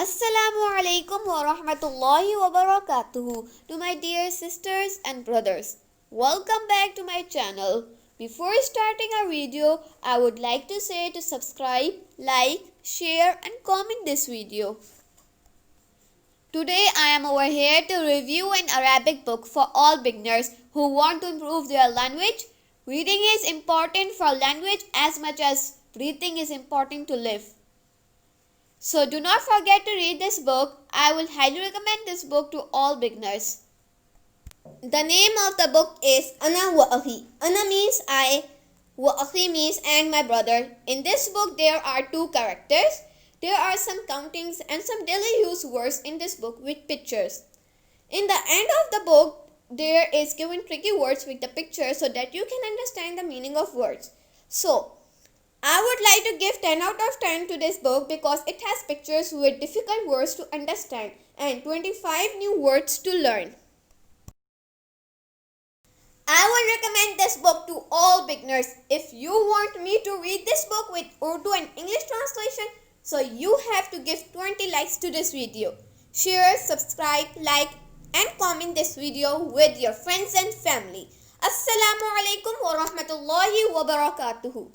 Assalamu alaikum wa rahmatullahi wa barakatuhu to my dear sisters and brothers. Welcome back to my channel. Before starting our video, I would like to say to subscribe, like, share and comment this video. Today I am over here to review an Arabic book for all beginners who want to improve their language. Reading is important for language as much as breathing is important to live. So do not forget to read this book. I will highly recommend this book to all beginners. The name of the book is Ana wa Akhi. Ana means I, wa Akhi means and my brother. In this book there are two characters. There are some countings and some daily use words in this book with pictures. In the end of the book there is given tricky words with the pictures so that you can understand the meaning of words. So I would like to give 10 out of 10 to this book because it has pictures with difficult words to understand and 25 new words to learn. I would recommend this book to all beginners. If you want me to read this book with Urdu and English translation, so you have to give 20 likes to this video. Share, subscribe, like and comment this video with your friends and family. Assalamu alaikum wa rahmatullahi wa barakatuhu.